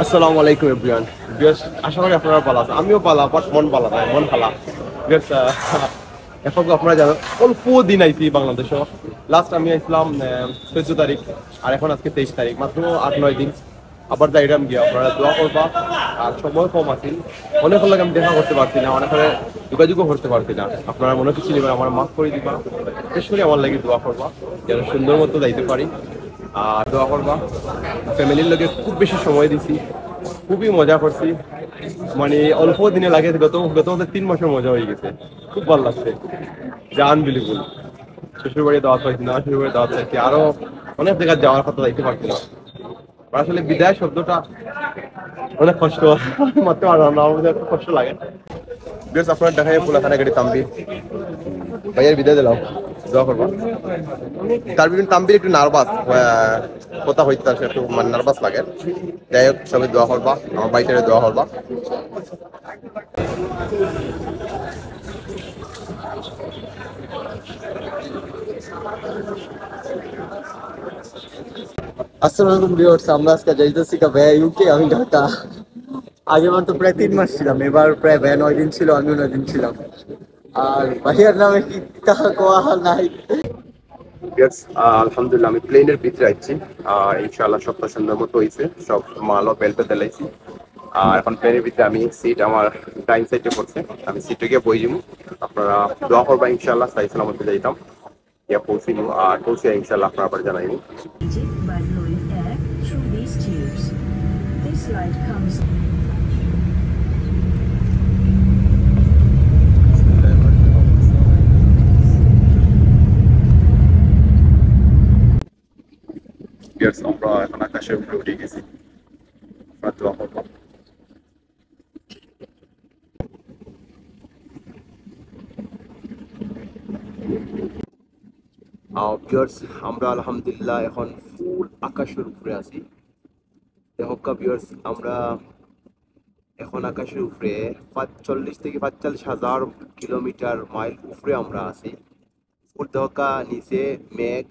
আসসালামু আলাইকুম এভরিওয়ান। বিয়াস, আশা করি আপনারা ভালো আছেন। আমিও ভালো, বাট মন ভালো নাই, মন ভালো। বিয়াস, এখন তো আপনারা জানেন অল্প দিন আইছি বাংলাদেশে। লাস্ট আমি আইছিলাম 14 তারিখ, আর এখন আজকে 23 তারিখ, মাত্র 8-9 দিন। আবার যাইরাম গিয়া, আপনারা দোয়া করবা। আর সময় কম আছিল, অনেক লাগে আমি দেখা করতে পারছি না, অনেক যোগাযোগও করতে পারছি না। আপনারা মনে কিছু নেবেন, আমার মাফ করে দিবা। বিশেষ করে আমার লাগে দোয়া করবা যেন সুন্দর মতো যাইতে পারি। আর দোয়া করবা। ফ্যামিলির লোকে খুব বেশি সময় দিছি, খুবই মজা করছি। মানে অল্প দিনে লাগে, গত গত 3 মাসের মজা হয়ে গেছে। খুব ভালো লাগছে, যা আনবিলিভেবল। শ্বশুর বাড়ি দাওয়াত পাইছি না, শ্বশুর বাড়ি দাওয়াত পাইছি, আরো অনেক জায়গায় যাওয়ার কথা যাইতে পারছি না। আসলে বিদায় শব্দটা অনেক কষ্ট, মারতে পারলাম না, আমাদের খুব কষ্ট লাগে। বেশ, আপনার দেখায় পোলাখানা গাড়ি তাম্বি ভাইয়ের বিদায় দিলাম, দোয়া করবা। তার বিভিন্ন তাম্বির একটু নার্ভাস, কথা হইতে আসে একটু মানে নার্ভাস লাগে। যাই হোক, সবাই দোয়া করবা, আমার বাইটারে দোয়া করবা। আসসালামু আলাইকুম ভিউয়ার্স, আমরা আজকে যাইতেছি ভাইয়া ইউকে, আমি ঢাকা। আগে মাত্র প্রায় 3 মাস ছিলাম, এবার প্রায় ভাইয়া 9 দিন ছিল, আমিও 9 দিন ছিলাম। আর ভাইয়ার নামে কি কাহা কোয়া নাই। Yes, আলহামদুলিল্লাহ আমি প্লেনের ভিতরে আছি। ইনশাআল্লাহ সপ্তাহ সুন্দর মতো হয়েছে, সব মালও বেলতে দিলাইছি। আর এখন প্লেনের ভিতরে আমি সিট আমার ডাইন সাইডে পড়ছে, আমি সিটে গিয়ে বই যাবো। আপনারা দোয়া করবা ইনশাআল্লাহ, সাই সালামতে যাইতাম গিয়া পৌঁছিব। আর পৌঁছে ইনশাআল্লাহ আপনারা আবার জানাইনি। By blowing air through these tubes. This light comes. আমরা এখন আকাশের উপরে উঠে গেছি, আপনারা দোয়া করবা। ভিউয়ার্স, আমরা আলহামদুলিল্লাহ এখন ফুল আকাশের উপরে আছি। দেখা ভিউয়ার্স, আমরা এখন আকাশের উপরে 40 থেকে 45 হাজার কিলোমিটার মাইল উপরে আমরা আছি। ফুল দেখা নিচে মেঘ,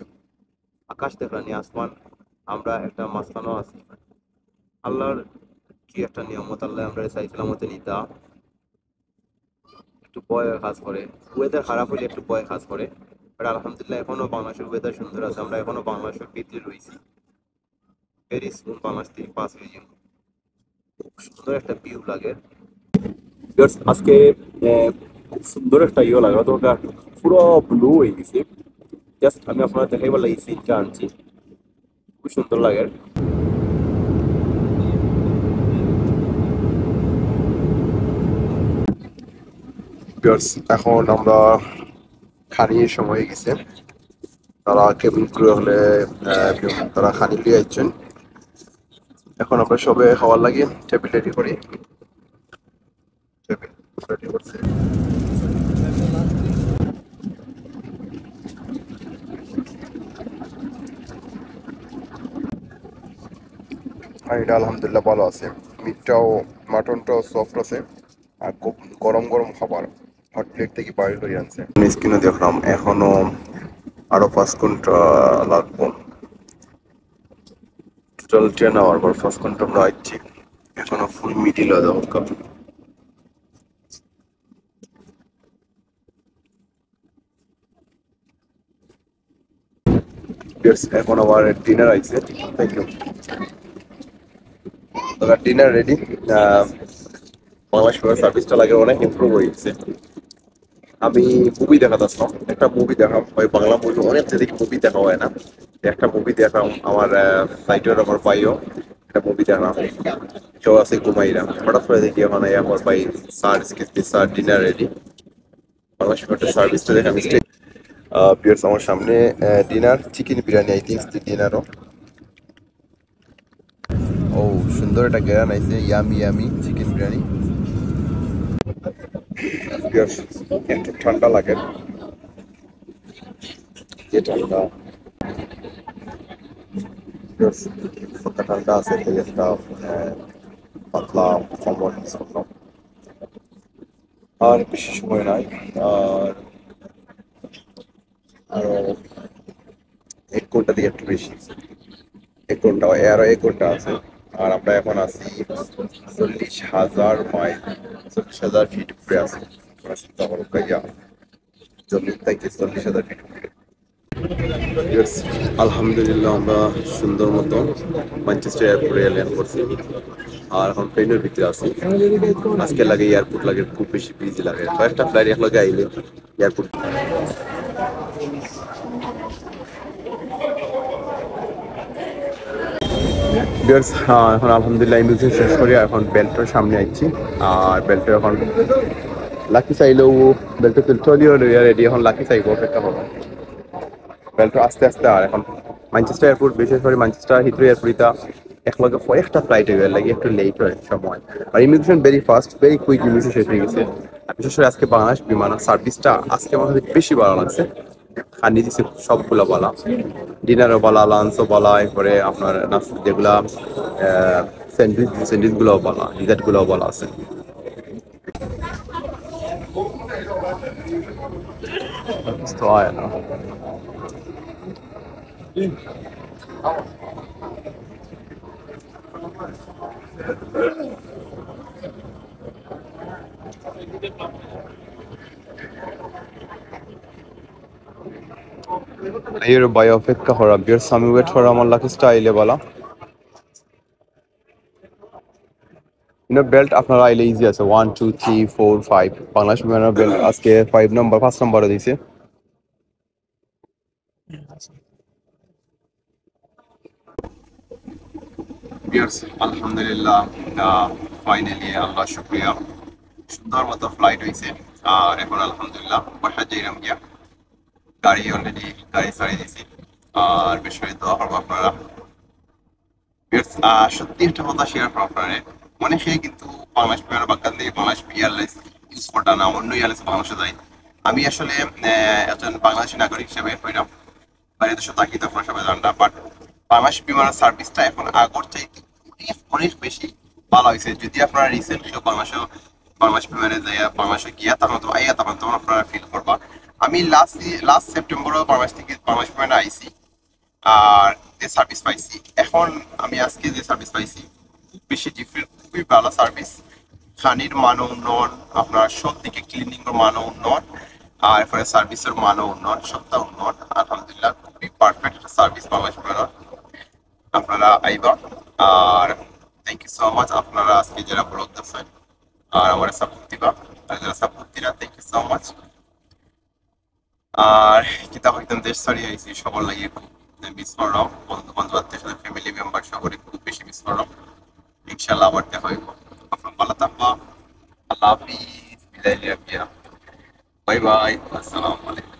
আকাশ দেখানি আসমান, আমরা একটা মাঝখানেও আছি। আল্লাহর কি একটা নিয়ামত, আল্লাহ আমরা চাইছিলাম মতো নিতা। একটু ভয় কাজ করে, ওয়েদার খারাপ হলে একটু ভয় কাজ করে। বাট আলহামদুলিল্লাহ এখনো বাংলাদেশের ওয়েদার সুন্দর আছে, আমরা এখনো বাংলাদেশের ভিতরে রয়েছি। ভেরি সুন বাংলাদেশ থেকে পাস হয়ে যাবো। খুব সুন্দর একটা ভিউ লাগে। Viewers, আজকে খুব সুন্দর একটা ইয়ে লাগে, তোমাকে পুরো ব্লু হয়ে গেছে। জাস্ট আমি আপনার দেখাইবার লাগে সিনটা আনছি, খুব সুন্দর লাগে। Viewers, এখন আমরা খানির সময় হয়ে গেছে। তারা কেবিন ক্রু হলে তারা খানি লিয়ে আসছেন। এখন আমরা সবে খাওয়ার লাগে টেবিল রেডি করি। টেবিল রেডি করছি। আর এটা আলহামদুলিল্লাহ ভালো আছে, মিটটাও মাটনটাও সফট আছে। আর খুব গরম গরম খাবার হট প্লেট থেকে বাইরে করে আনছে। স্ক্রিনে দেখলাম এখনো আরো 5 ঘন্টা লাগবো, টোটাল 10 আওয়ার পর 5 ঘন্টা আমরা আসছি। এখনো ফুল মিডিল দরকার। এখন আমার ডিনার আইছে, thank you. Dinner ready. Bangladesh সার্ভিসটা লাগে অনেক ইমপ্রুভ হয়ে গেছে। আমি মুভি দেখাতাম, একটা মুভি দেখাম, ওই বাংলা মুভি অনেক যেদিকে মুভি দেখা হয় না, একটা মুভি দেখাম। আমার সাইটের আমার ভাইও একটা মুভি দেখাম, কেউ আছে ঘুমাইরা। হঠাৎ করে দেখি ওখানে আমার ভাই sir sir dinner ready. Bangladesh সার্ভিসটা দেখা মিস্টেক। পিয়ার্স, আমার সামনে dinner chicken biryani, I think ডিনারও। ও সুন্দর একটা গেরান আইছে, ইয়ামি ইয়ামি চিকেন বিরিয়ানি। একটু ঠান্ডা লাগে, যে ঠান্ডা ঠান্ডা আছে, একটা পাতলা কম্বল ইউজ করলাম। আর বেশি সময় নাই, আর আরো 1 ঘন্টা দিয়ে একটু বেশি, 1 ঘন্টা আরো 1 ঘন্টা আছে। আর আমরা এখন আছি 40,000 মাইল, 40,000 ফিট উপরে আছি। আমরা চিন্তা করো ভাইয়া, জমিন থেকে 40,000 ফিট উপরে। Yes, আলহামদুলিল্লাহ আমরা সুন্দর মতো ম্যানচেস্টার এয়ারপোর্টে ল্যান্ড করছি। আর এখন প্লেনের ভিতরে আছি। আজকে লাগে এয়ারপোর্ট লাগে খুব বেশি বিজি লাগে, কয়েকটা ফ্লাইট একলগে আইলে এয়ারপোর্ট। Viewers, এখন আলহামদুলিল্লাহ ইমিগ্রেশন শেষ করে এখন বেল্টের সামনে আইছি। আর বেল্টের এখন লাকি চাইলেও বেল্টে চলিও রেডি, এখন লাকি চাইব অপেক্ষা করবো বেল্টটা আস্তে আস্তে। আর এখন ম্যানচেস্টার এয়ারপোর্ট, বিশেষ করে ম্যানচেস্টার হিথ্রো এয়ারপোর্টটা একলগে একটা ফ্লাইট হয়ে লাগে, একটু লেট হয় সময়। আর immigration very fast, very quick immigration শেষ হয়ে গেছে। আর বিশেষ করে আজকে বাংলাদেশ বিমান সার্ভিসটা আজকে আমার কাছে বেশি ভালো লাগছে। খানি দিচ্ছে সবগুলো বলা, ডিনারও বলা, লাঞ্চও বলা, এরপরে আপনার যেগুলা স্যান্ডউইচগুলোও বলা, ডিজার্টগুলোও বলা আছে। তো আয় না এর বাই অপেক্ষা করা বিয়ার সামি ওয়েট করা আমার লাকি স্টাইলে বলা। বেল্ট আপনারা আইলে ইজি আছে, 1 2 3 4 5 বাংলাদেশ বিমানের বেল্ট আজকে 5 নম্বর 5 নম্বরে দিয়েছে। বিয়ার্স আলহামদুলিল্লাহ, ফাইনালি আল্লাহ শুক্রিয়া, সুন্দর মতো ফ্লাইট হয়েছে। আর এখন আলহামদুলিল্লাহ বাসা যাইলাম গিয়া, গাড়ি অলরেডি গাড়ি ছাড়িয়ে দিয়েছি। আর বেশ করে দোয়া করবো আপনারা। সত্যি একটা কথা শেয়ার করো আপনারা, অনেকে কিন্তু বাংলাদেশ বিমান বাক্কান দিয়ে বাংলাদেশ এয়ারলাইন্স ইউজ করটা না, অন্য এয়ারলাইন্স বাংলাদেশে যায়। আমি আসলে একজন বাংলাদেশি নাগরিক হিসেবে হইলাম, বাইরে দেশে থাকি তখন সবাই জানটা, বাট বাংলাদেশ বিমানের সার্ভিসটা এখন আগর চাইতে অনেক অনেক বেশি ভালো হয়েছে। যদি আপনারা রিসেন্ট কেউ বাংলাদেশ বিমানে যাইয়া বাংলাদেশে গিয়া তখন তো আইয়া তখন আপনারা ফিল করবা। আমি লাস্ট সেপ্টেম্বরও বাংলাদেশ বিমানে আইছি আর যে সার্ভিস পাইছি, এখন আমি আজকে যে সার্ভিস পাইছি খুব বেশি ডিফারেন্ট, খুবই ভালো সার্ভিস। খানির মানও উন্নয়ন, আপনার সব দিকে ক্লিনিং এর মানও উন্নয়ন, আর এরপরে সার্ভিসের মানও উন্নয়ন, সবটা উন্নয়ন। আলহামদুলিল্লাহ খুবই পারফেক্ট একটা সার্ভিস বাংলাদেশ বিমানের, আপনারা আইবা। আর থ্যাংক ইউ সো মাচ আপনারা আজকে যারা ব্লগ দেখছেন আর আমার সাপোর্ট দিবা, আর যারা সাপোর্ট দিলা থ্যাংক ইউ সো মাচ। আর কিতাব একদম দেশ ছাড়িয়ে আইছি, সবার লাগে খুব মিস করলাম, বন্ধু বান্ধব আত্মীয় সাথে ফ্যামিলি মেম্বার সকলে খুব বেশি মিস করলাম। ইনশাল্লাহ আবার দেখা হইব। আপনার ভালো থাকবা, আল্লাহ হাফিজ, বিদায় লিয়া, বাই বাই, আসসালামু আলাইকুম।